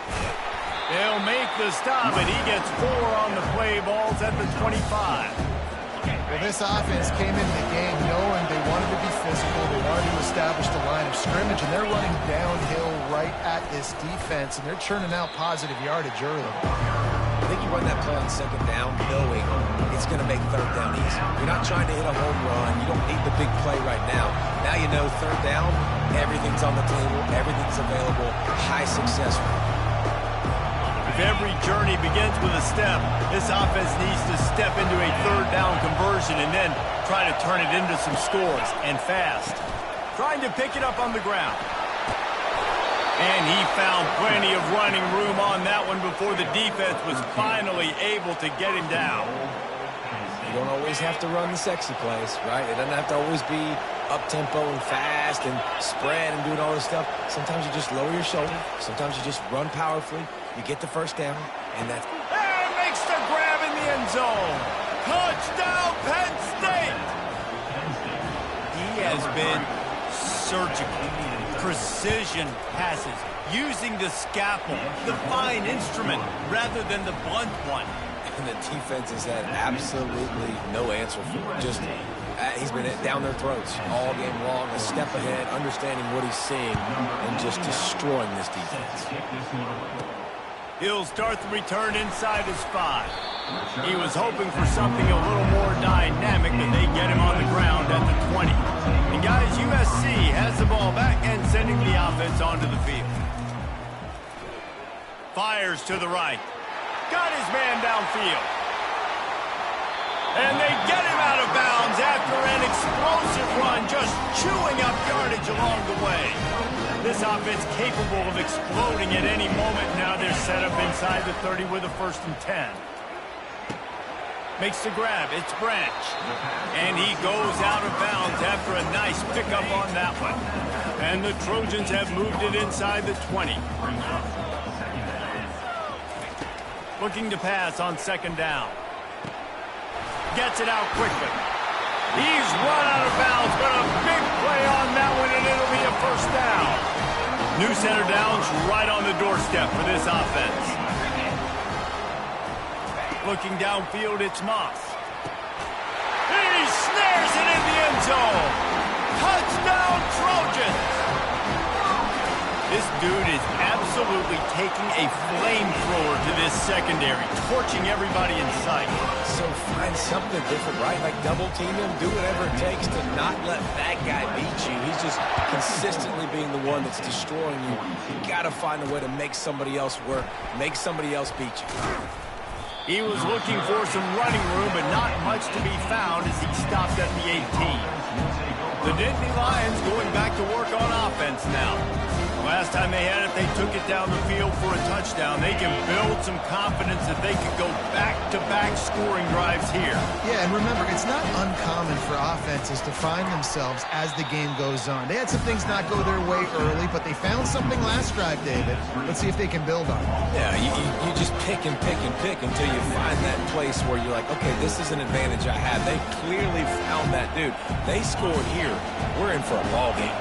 They'll make the stop, and he gets 4 on the play. Balls at the 25. Well, this offense came into the game knowing they wanted to be physical, they wanted to establish the line of scrimmage, and they're running downhill right at this defense, and they're churning out positive yardage early. I think you run that play on 2nd down knowing it's going to make 3rd down easy. You're not trying to hit a home run. You don't need the big play right now. Now you know 3rd down, everything's on the table, everything's available, high success rate. If every journey begins with a step, this offense needs to step into a third down conversion and then try to turn it into some scores, and fast. Trying to pick it up on the ground. And he found plenty of running room on that one before the defense was finally able to get him down. You don't always have to run the sexy plays, right? It doesn't have to always be up-tempo and fast and spread and doing all this stuff. Sometimes you just lower your shoulder. Sometimes you just run powerfully. You get the first down, and that's... And makes the grab in the end zone. Touchdown, Penn State! He has been surgical. Precision passes, using the scalpel, the fine instrument, rather than the blunt one. And the defense has had absolutely no answer for it. Just, he's been down their throats all game long, a step ahead, understanding what he's seeing, and just destroying this defense. He'll start the return inside his 5. He was hoping for something a little more dynamic, but they get him on the ground at the 20. And guys, USC has the ball back and sending the offense onto the field. Fires to the right. Got his man downfield. And they get him out of bounds after an explosive run, just chewing up yardage along the way. This offense capable of exploding at any moment. Now they're set up inside the 30 with a 1st and 10. Makes the grab. It's Branch. And he goes out of bounds after a nice pickup on that one. And the Trojans have moved it inside the 20. Looking to pass on 2nd down. Gets it out quickly. He's run out of bounds, but a big play on that one, and it'll be a 1st down. New center downs right on the doorstep for this offense. Looking downfield, it's Moss. He snares it in the end zone. Touchdown, Trojans! This dude is absolutely taking a flamethrower to this secondary, torching everybody in sight. So find something different, right? Like double team him, do whatever it takes to not let that guy beat you. He's just consistently being the one that's destroying you. You got to find a way to make somebody else work, make somebody else beat you. He was looking for some running room, but not much to be found as he stopped at the 18. The Nittany Lions going back to work on offense now. Last time they had it, they took it down the field for a touchdown. They can build some confidence that they could go back-to-back scoring drives here. Yeah, and remember, it's not uncommon for offenses to find themselves as the game goes on. They had some things not go their way early, but they found something last drive, David. Let's see if they can build on it. Yeah, you just pick and pick and pick until you find that place where you're like, okay, this is an advantage I have. They clearly found that dude. They scored here. We're in for a ball game.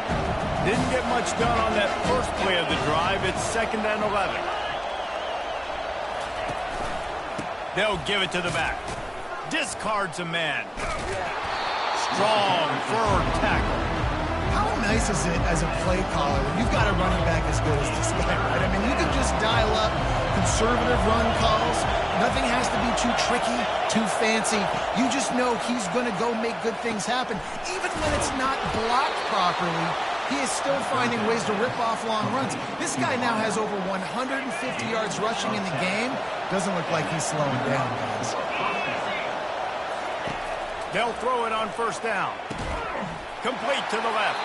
Didn't get much done on that first play of the drive. It's 2nd and 11. They'll give it to the back. Discards a man. Strong, firm tackle. How nice is it as a play caller when you've got a running back as good as this guy, right? I mean, you can just dial up conservative run calls. Nothing has to be too tricky, too fancy. You just know he's going to go make good things happen. Even when it's not blocked properly, he is still finding ways to rip off long runs. This guy now has over 150 yards rushing in the game. Doesn't look like he's slowing down, guys. They'll throw it on 1st down. Complete to the left.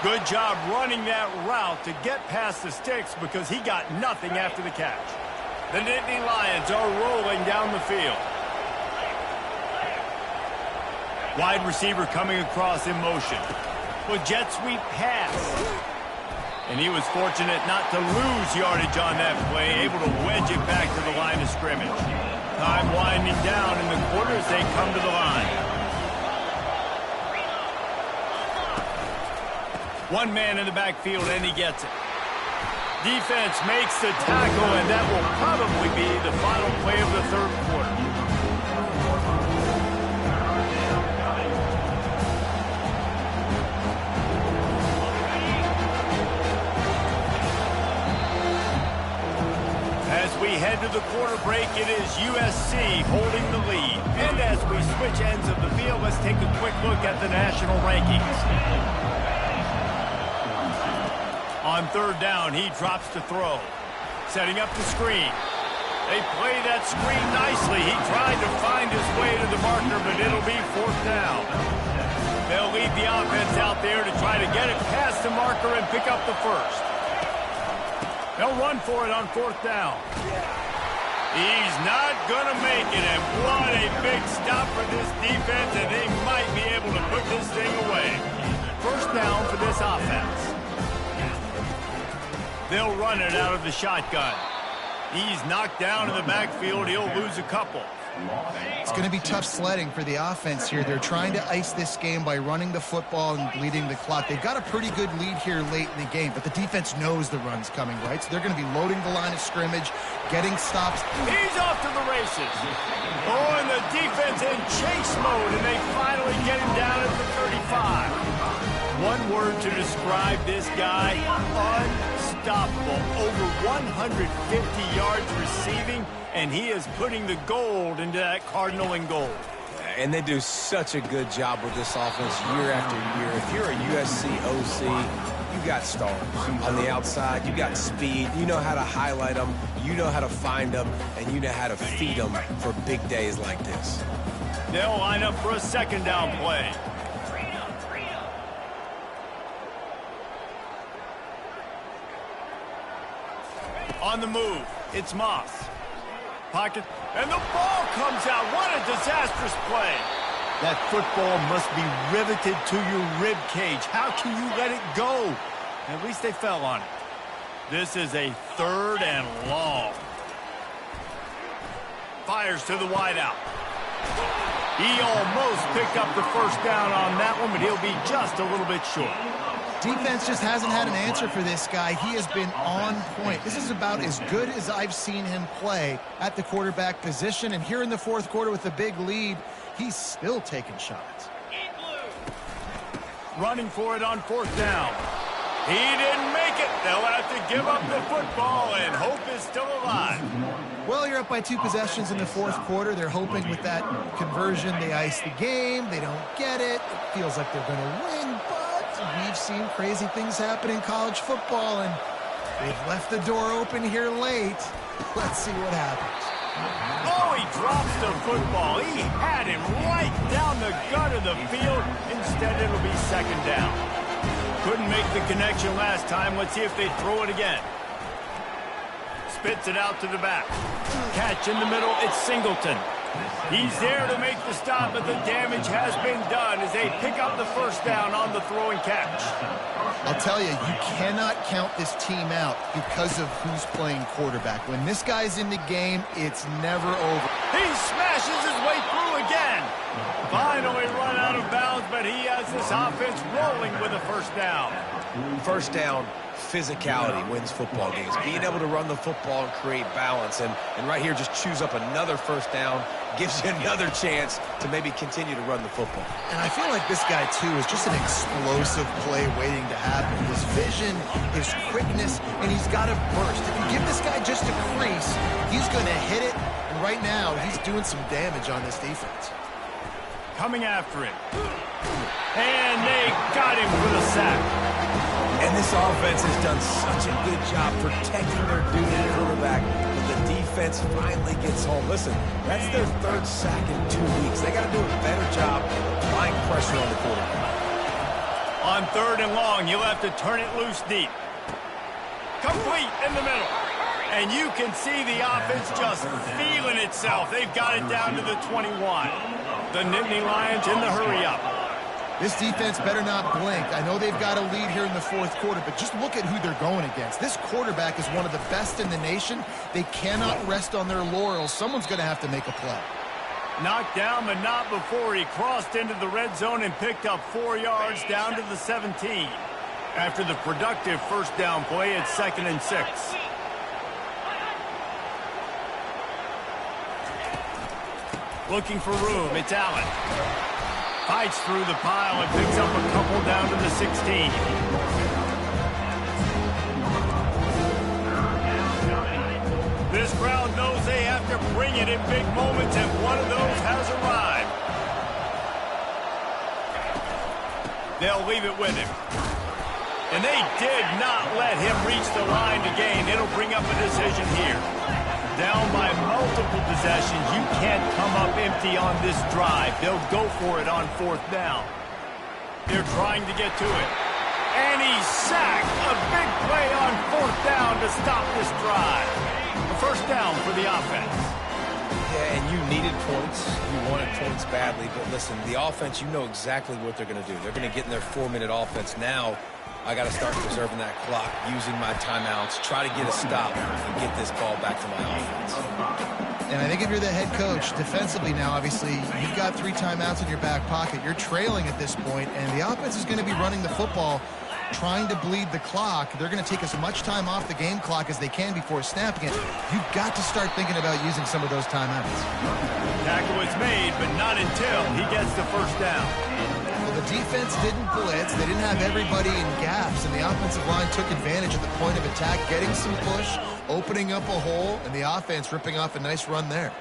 Good job running that route to get past the sticks because he got nothing after the catch. The Nittany Lions are rolling down the field. Wide receiver coming across in motion. With jet sweep pass. And he was fortunate not to lose yardage on that play, able to wedge it back to the line of scrimmage. Time winding down in the quarter as they come to the line. One man in the backfield, and he gets it. Defense makes the tackle, and that will probably be the final play of the 3rd quarter. As we head to the quarter break, it is USC holding the lead. And as we switch ends of the field, let's take a quick look at the national rankings. On 3rd down, he drops to throw. Setting up the screen. They play that screen nicely. He tried to find his way to the marker, but it'll be 4th down. They'll lead the offense out there to try to get it past the marker and pick up the first. They'll run for it on 4th down. He's not going to make it, and what a big stop for this defense, and they might be able to put this thing away. 1st down for this offense. They'll run it out of the shotgun. He's knocked down in the backfield. He'll lose a couple. It's going to be tough sledding for the offense here. They're trying to ice this game by running the football and bleeding the clock. They've got a pretty good lead here late in the game, but the defense knows the run's coming, right? So they're going to be loading the line of scrimmage, getting stops. He's off to the races. Oh, and the defense in chase mode, and they finally get him down at the 35. One word to describe this guy: unstoppable. Over 150 yards receiving, and he is putting the gold into that Cardinal and gold. And they do such a good job with this offense year after year. If you're a USC OC, you got stars. On the outside, you got speed. You know how to highlight them. You know how to find them. And you know how to feed them for big days like this. They'll line up for a 2nd down play. On the move, it's Moss. Pocket, and the ball comes out. What a disastrous play. That football must be riveted to your rib cage. How can you let it go? At least they fell on it. This is a 3rd and long. Fires to the wideout. He almost picked up the 1st down on that one, but he'll be just a little bit short. Defense just hasn't had an answer for this guy. He has been on point. This is about as good as I've seen him play at the quarterback position. And here in the 4th quarter with a big lead, he's still taking shots. Running for it on 4th down. He didn't make it. They'll have to give up the football, and hope is still alive. Well, you're up by 2 possessions in the 4th quarter. They're hoping with that conversion they ice the game. They don't get it. It feels like they're going to win, but we've seen crazy things happen in college football, and they've left the door open here late. Let's see what happens. Oh, he drops the football. He had him right down the gut of the field. Instead, it'll be 2nd down. Couldn't make the connection last time. Let's see if they throw it again. Spits it out to the back. Catch in the middle. It's Singleton. He's there to make the stop, but the damage has been done as they pick up the 1st down on the throw and catch. I'll tell you, you cannot count this team out because of who's playing quarterback. When this guy's in the game, it's never over. He smashes his way through again. Finally run out of bounds, but he has this offense rolling with a 1st down. 1st down, physicality wins football games. Being able to run the football and create balance. And right here, just choose up another 1st down, gives you another chance to maybe continue to run the football. And I feel like this guy, too, is just an explosive play waiting to happen. His vision, his quickness, and he's got a burst. If you give this guy just a crease, he's going to hit it. And right now, he's doing some damage on this defense. Coming after him. And they got him for the sack. And this offense has done such a good job protecting their dude at quarterback, but the defense finally gets home. Listen, that's their 3rd sack in 2 weeks. They got to do a better job applying pressure on the quarterback. On 3rd and long, you'll have to turn it loose deep. Complete in the middle. And you can see the offense just feeling itself. They've got it down to the 21. The Nittany Lions in the hurry-up. This defense better not blink. I know they've got a lead here in the 4th quarter, but just look at who they're going against. This quarterback is one of the best in the nation. They cannot rest on their laurels. Someone's going to have to make a play. Knocked down, but not before he crossed into the red zone and picked up 4 yards down to the 17. After the productive 1st down play, it's 2nd and 6. Looking for room, it's Allen. Fights through the pile and picks up a couple down to the 16. This crowd knows they have to bring it in big moments, and one of those has arrived. They'll leave it with him. And they did not let him reach the line to gain. It'll bring up a decision here. Down by multiple possessions, you can't come up empty on this drive. They'll go for it on 4th down. They're trying to get to it. And he's sacked. A big play on 4th down to stop this drive. A 1st down for the offense. Yeah, and you needed points. You wanted points badly. But listen, the offense, you know exactly what they're going to do. They're going to get in their 4-minute offense. Now, I got to start preserving that clock, using my timeouts, try to get a stop, and get this ball back to my offense. And I think if you're the head coach, defensively now, obviously, you've got 3 timeouts in your back pocket. You're trailing at this point, and the offense is going to be running the football, trying to bleed the clock. They're going to take as much time off the game clock as they can before snapping it. You've got to start thinking about using some of those timeouts. Tackle is made, but not until he gets the 1st down. Well, the defense didn't blitz. They didn't have everybody in gaps, and the offensive line took advantage at the point of attack, getting some push, opening up a hole, and the offense ripping off a nice run there.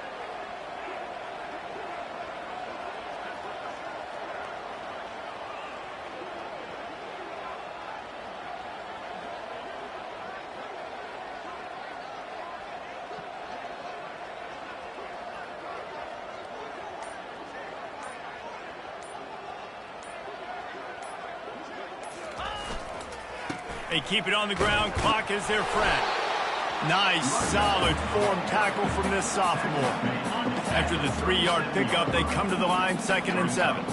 They keep it on the ground. Clock is their friend. Nice, solid form tackle from this sophomore. After the 3-yard pickup, they come to the line, 2nd and 7.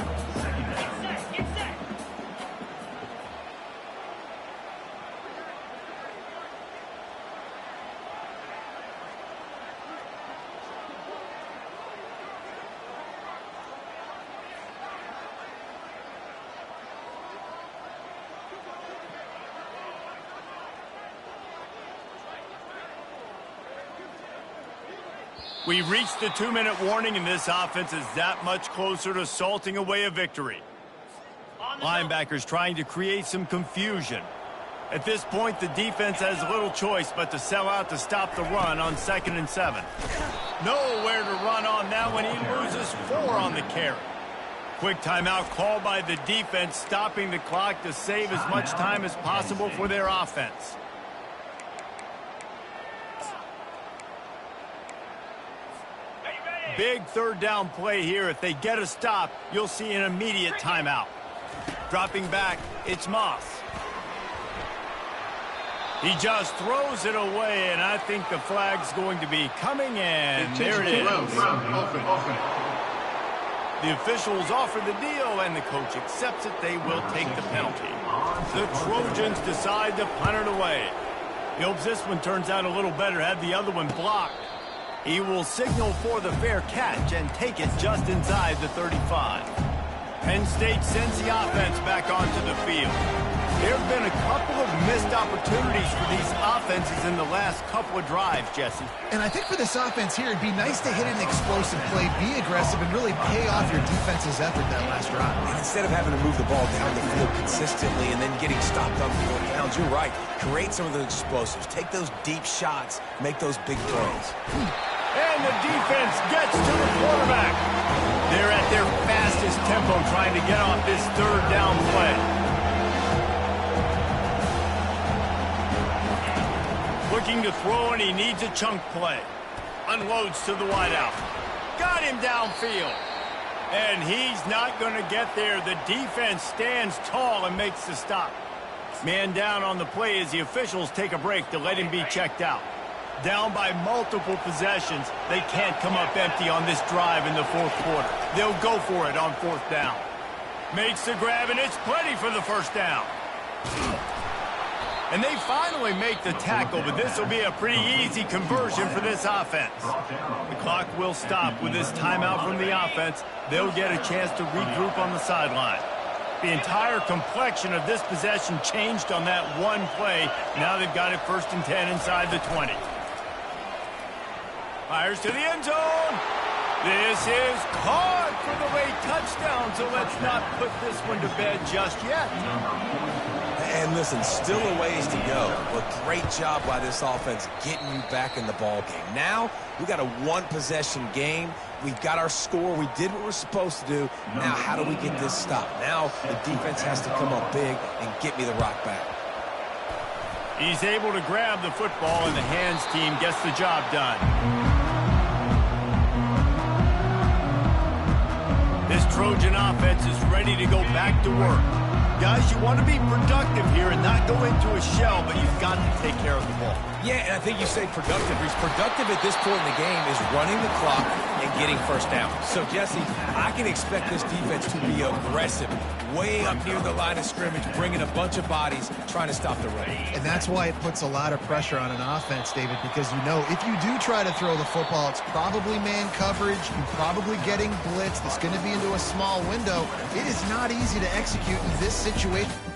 We reached the 2-minute warning, and this offense is that much closer to salting away a victory. Linebackers trying to create some confusion. At this point, the defense has little choice but to sell out to stop the run on 2nd and 7. Nowhere to run on that one. He loses 4 on the carry. Quick timeout called by the defense, stopping the clock to save as much time as possible for their offense. Big 3rd down play here. If they get a stop, you'll see an immediate timeout. Dropping back, it's Moss. He just throws it away, and I think the flag's going to be coming, and there it is. The officials offer the deal, and the coach accepts it. They will take the penalty. The Trojans decide to punt it away. He hopes this one turns out a little better. Had the other one blocked. He will signal for the fair catch and take it just inside the 35. Penn State sends the offense back onto the field. There have been a couple of missed opportunities for these offenses in the last couple of drives, Jesse. And I think for this offense here, it'd be nice to hit an explosive play, be aggressive, and really pay off your defense's effort that last drive. And instead of having to move the ball down the field consistently and then getting stopped on 4th downs, you're right. Create some of those explosives. Take those deep shots. Make those big plays. And the defense gets to the quarterback. They're at their fastest tempo trying to get off this 3rd down play. Looking to throw, and he needs a chunk play. Unloads to the wideout. Got him downfield. And he's not going to get there. The defense stands tall and makes the stop. Man down on the play as the officials take a break to let him be checked out. Down by multiple possessions. They can't come up empty on this drive in the 4th quarter. They'll go for it on 4th down. Makes the grab, and it's plenty for the 1st down. And they finally make the tackle, but this will be a pretty easy conversion for this offense. The clock will stop with this timeout from the offense. They'll get a chance to regroup on the sideline. The entire complexion of this possession changed on that one play. Now they've got it 1st and 10 inside the 20. Fires to the end zone. This is caught for the late touchdown, so let's not put this one to bed just yet. And listen, still a ways to go. But great job by this offense getting you back in the ball game. Now, we got a 1-possession game. We've got our score. We did what we're supposed to do. Now, how do we get this stopped? Now, the defense has to come up big and get me the rock back. He's able to grab the football, and the hands team gets the job done. This Trojan offense is ready to go back to work. Guys, you want to be productive here and not go into a shell, but you've got to take care of the ball. Yeah, and I think you say productive. He's productive at this point in the game is running the clock and getting first down. So, Jesse, I can expect this defense to be aggressive, way up near the line of scrimmage, bringing a bunch of bodies, trying to stop the run. And that's why it puts a lot of pressure on an offense, David, because you know if you do try to throw the football, it's probably man coverage, you're probably getting blitzed, it's going to be into a small window. It is not easy to execute in this situation.